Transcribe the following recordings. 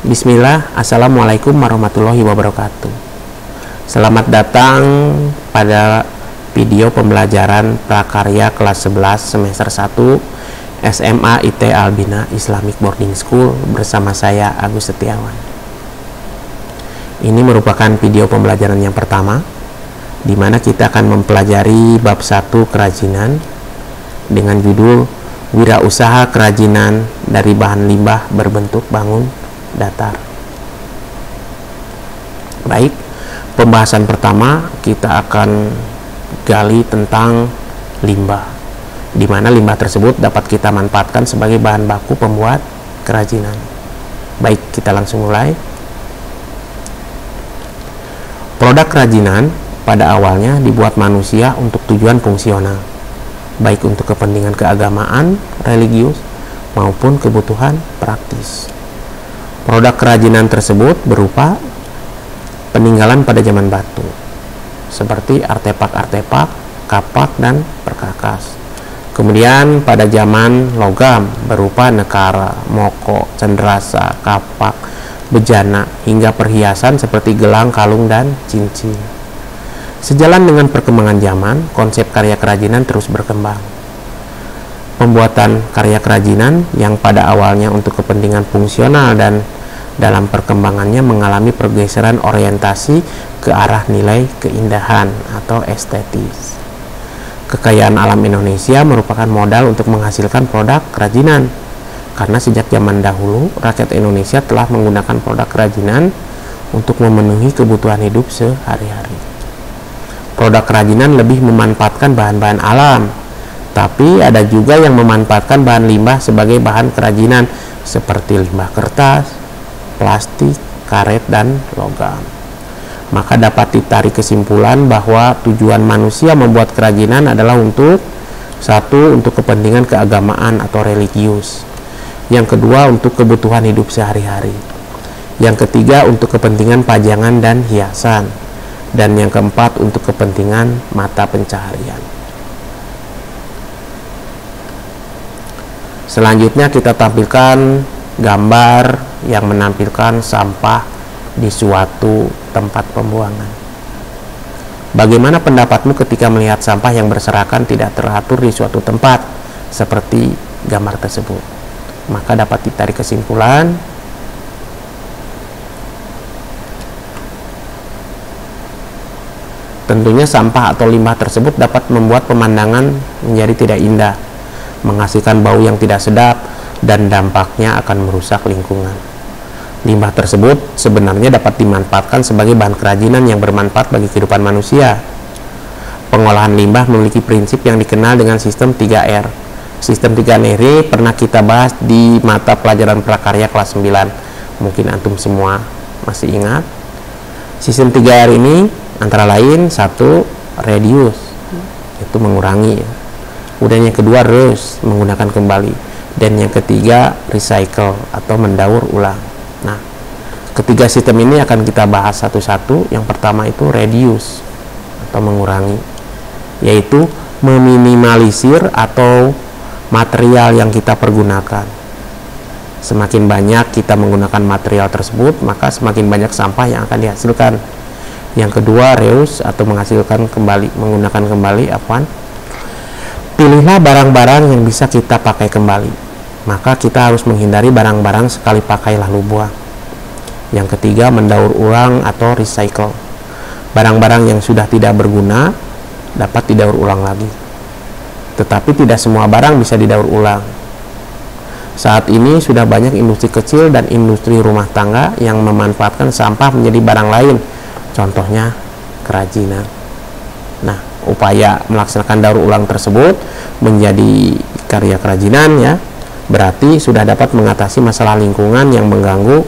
Bismillah, Assalamualaikum warahmatullahi wabarakatuh. Selamat datang pada video pembelajaran prakarya kelas 11 semester 1 SMA IT Albina Islamic Boarding School bersama saya Agus Setiawan. Ini merupakan video pembelajaran yang pertama di mana kita akan mempelajari bab 1 kerajinan dengan judul Wirausaha Kerajinan dari Bahan Limbah Berbentuk Bangun Datar. Baik, pembahasan pertama kita akan gali tentang limbah, di mana limbah tersebut dapat kita manfaatkan sebagai bahan baku pembuat kerajinan. Baik, kita langsung mulai. Produk kerajinan pada awalnya dibuat manusia untuk tujuan fungsional, baik untuk kepentingan keagamaan, religius, maupun kebutuhan praktis. Produk kerajinan tersebut berupa peninggalan pada zaman batu, seperti artefak-artefak, kapak, dan perkakas. Kemudian pada zaman logam berupa nekara, moko, cenderawasih, kapak, bejana, hingga perhiasan seperti gelang, kalung, dan cincin. Sejalan dengan perkembangan zaman, konsep karya kerajinan terus berkembang. Pembuatan karya kerajinan yang pada awalnya untuk kepentingan fungsional dan dalam perkembangannya mengalami pergeseran orientasi ke arah nilai keindahan atau estetis. Kekayaan alam Indonesia merupakan modal untuk menghasilkan produk kerajinan, karena sejak zaman dahulu rakyat Indonesia telah menggunakan produk kerajinan untuk memenuhi kebutuhan hidup sehari-hari. Produk kerajinan lebih memanfaatkan bahan-bahan alam, tapi ada juga yang memanfaatkan bahan limbah sebagai bahan kerajinan seperti limbah kertas, plastik, karet, dan logam. Maka dapat ditarik kesimpulan bahwa tujuan manusia membuat kerajinan adalah untuk satu, untuk kepentingan keagamaan atau religius. Yang kedua, untuk kebutuhan hidup sehari-hari. Yang ketiga, untuk kepentingan pajangan dan hiasan. Dan yang keempat, untuk kepentingan mata pencaharian. Selanjutnya kita tampilkan gambar yang menampilkan sampah di suatu tempat pembuangan. Bagaimana pendapatmu ketika melihat sampah yang berserakan tidak teratur di suatu tempat seperti gambar tersebut? Maka dapat ditarik kesimpulan tentunya sampah atau limbah tersebut dapat membuat pemandangan menjadi tidak indah, menghasilkan bau yang tidak sedap, dan dampaknya akan merusak lingkungan. Limbah tersebut sebenarnya dapat dimanfaatkan sebagai bahan kerajinan yang bermanfaat bagi kehidupan manusia. Pengolahan limbah memiliki prinsip yang dikenal dengan sistem 3R. Sistem 3R ini pernah kita bahas di mata pelajaran prakarya kelas 9. Mungkin antum semua masih ingat. Sistem 3R ini antara lain satu, reduce, itu mengurangi. Kemudian yang kedua, reuse, menggunakan kembali. Dan yang ketiga, recycle atau mendaur ulang. Nah, ketiga sistem ini akan kita bahas satu-satu. Yang pertama itu reduce atau mengurangi, yaitu meminimalisir atau material yang kita pergunakan. Semakin banyak kita menggunakan material tersebut, maka semakin banyak sampah yang akan dihasilkan. Yang kedua, reuse atau menghasilkan kembali, menggunakan kembali. Pilihlah barang-barang yang bisa kita pakai kembali. Maka kita harus menghindari barang-barang sekali pakai lalu buang. Yang ketiga, mendaur ulang atau recycle. Barang-barang yang sudah tidak berguna dapat didaur ulang lagi. Tetapi tidak semua barang bisa didaur ulang. Saat ini sudah banyak industri kecil dan industri rumah tangga yang memanfaatkan sampah menjadi barang lain. Contohnya kerajinan. Nah, upaya melaksanakan daur ulang tersebut menjadi karya kerajinan ya, berarti sudah dapat mengatasi masalah lingkungan yang mengganggu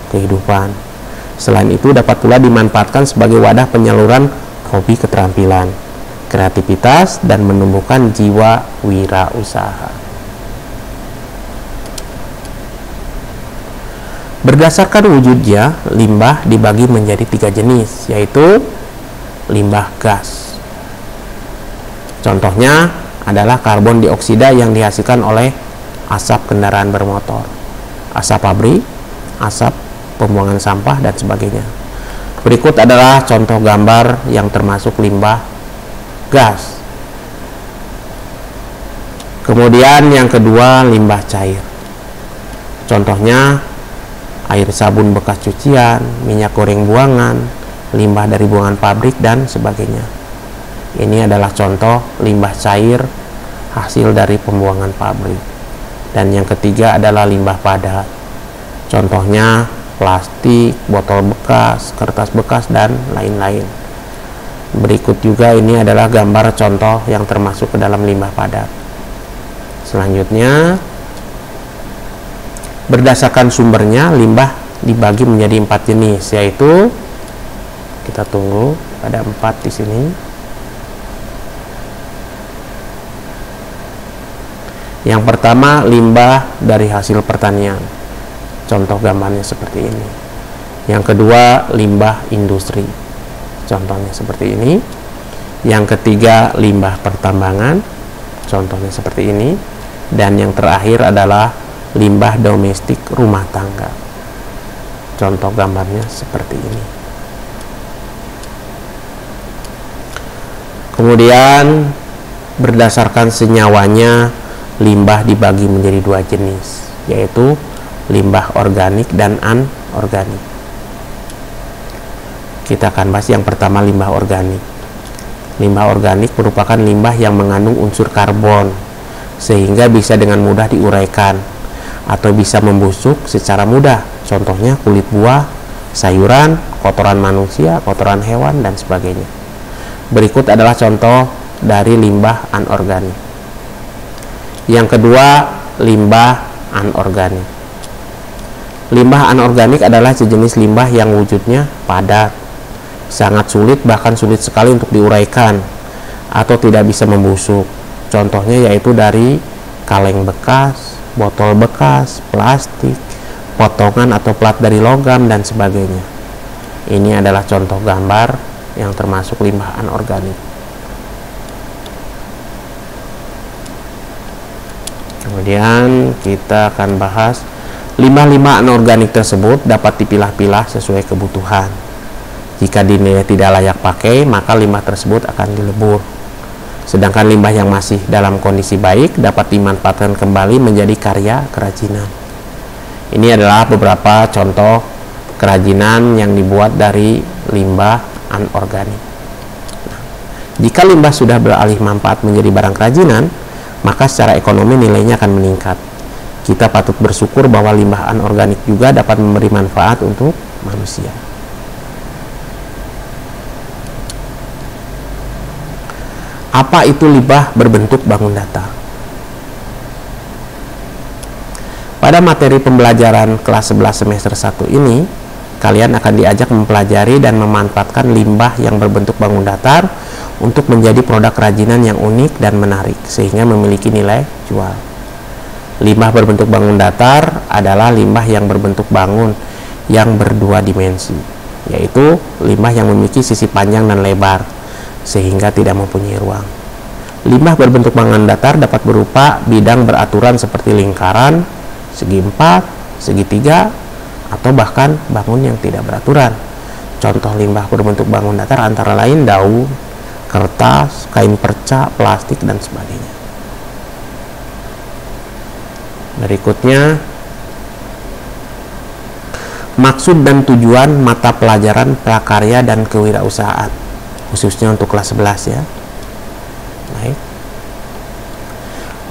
kehidupan. Selain itu dapat pula dimanfaatkan sebagai wadah penyaluran hobi keterampilan, kreativitas, dan menumbuhkan jiwa wirausaha. Berdasarkan wujudnya, limbah dibagi menjadi 3 jenis, yaitu limbah gas. Contohnya adalah karbon dioksida yang dihasilkan oleh asap kendaraan bermotor, asap pabrik, asap pembuangan sampah, dan sebagainya. Berikut adalah contoh gambar yang termasuk limbah gas. Kemudian yang kedua, limbah cair. Contohnya air sabun bekas cucian, minyak goreng buangan, limbah dari buangan pabrik, dan sebagainya. Ini adalah contoh limbah cair hasil dari pembuangan pabrik. Dan yang ketiga adalah limbah padat. Contohnya plastik, botol bekas, kertas bekas, dan lain-lain. Berikut juga ini adalah gambar contoh yang termasuk ke dalam limbah padat. Selanjutnya, berdasarkan sumbernya, limbah dibagi menjadi 4 jenis, yaitu kita tunggu, ada 4 di sini. Yang pertama, limbah dari hasil pertanian. Contoh gambarnya seperti ini. Yang kedua, limbah industri. Contohnya seperti ini. Yang ketiga, limbah pertambangan. Contohnya seperti ini. Dan yang terakhir adalah limbah domestik rumah tangga. Contoh gambarnya seperti ini. Kemudian berdasarkan senyawanya, limbah dibagi menjadi 2 jenis, yaitu limbah organik dan anorganik. Kita akan bahas yang pertama, limbah organik. Limbah organik merupakan limbah yang mengandung unsur karbon, sehingga bisa dengan mudah diuraikan atau bisa membusuk secara mudah. Contohnya kulit buah, sayuran, kotoran manusia, kotoran hewan, dan sebagainya. Berikut adalah contoh dari limbah anorganik. Yang kedua, limbah anorganik. Limbah anorganik adalah sejenis limbah yang wujudnya padat, sangat sulit, bahkan sulit sekali untuk diuraikan atau tidak bisa membusuk. Contohnya yaitu dari kaleng bekas, botol bekas, plastik, potongan atau plat dari logam, dan sebagainya. Ini adalah contoh gambar yang termasuk limbah anorganik. Kemudian kita akan bahas limbah-limbah anorganik tersebut dapat dipilah-pilah sesuai kebutuhan. Jika dinilai tidak layak pakai, maka limbah tersebut akan dilebur. Sedangkan limbah yang masih dalam kondisi baik dapat dimanfaatkan kembali menjadi karya kerajinan. Ini adalah beberapa contoh kerajinan yang dibuat dari limbah anorganik. Jika limbah sudah beralih manfaat menjadi barang kerajinan, maka secara ekonomi nilainya akan meningkat. Kita patut bersyukur bahwa limbah anorganik juga dapat memberi manfaat untuk manusia. Apa itu limbah berbentuk bangun datar? Pada materi pembelajaran kelas 11 semester 1 ini, kalian akan diajak mempelajari dan memanfaatkan limbah yang berbentuk bangun datar untuk menjadi produk kerajinan yang unik dan menarik, sehingga memiliki nilai jual. Limbah berbentuk bangun datar adalah limbah yang berbentuk bangun yang berdua dimensi, yaitu limbah yang memiliki sisi panjang dan lebar, sehingga tidak mempunyai ruang. Limbah berbentuk bangun datar dapat berupa bidang beraturan seperti lingkaran, segi 4, segitiga, atau bahkan bangun yang tidak beraturan. Contoh limbah berbentuk bangun datar antara lain daun, kertas, kain perca, plastik, dan sebagainya. Berikutnya, maksud dan tujuan mata pelajaran prakarya dan kewirausahaan, khususnya untuk kelas 11 ya. Baik.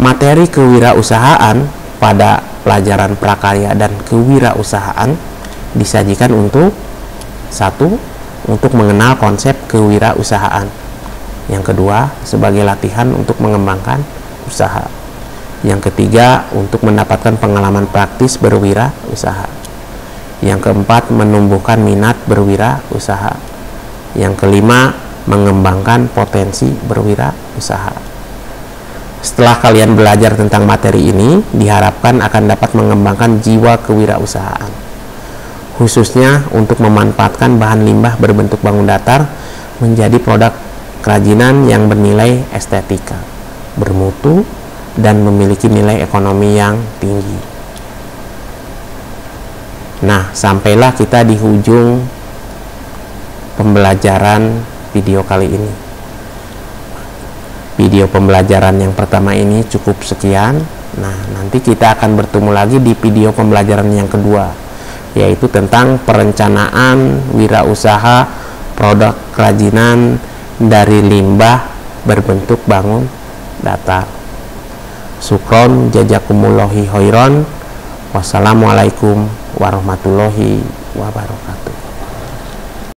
Materi kewirausahaan pada pelajaran prakarya dan kewirausahaan disajikan untuk satu, untuk mengenal konsep kewirausahaan. Yang kedua, sebagai latihan untuk mengembangkan usaha. Yang ketiga, untuk mendapatkan pengalaman praktis berwirausaha. Yang keempat, menumbuhkan minat berwirausaha. Yang kelima, mengembangkan potensi berwirausaha. Setelah kalian belajar tentang materi ini, diharapkan akan dapat mengembangkan jiwa kewirausahaan, khususnya untuk memanfaatkan bahan limbah berbentuk bangun datar menjadi produk kerajinan yang bernilai estetika, bermutu, dan memiliki nilai ekonomi yang tinggi. Nah, sampailah kita di ujung pembelajaran video kali ini. Video pembelajaran yang pertama ini cukup sekian. Nah, nanti kita akan bertemu lagi di video pembelajaran yang kedua, yaitu tentang perencanaan wirausaha produk kerajinan dari limbah berbentuk bangun datar. Syukron jazakumullahu khairan. Wassalamualaikum warahmatullahi wabarakatuh.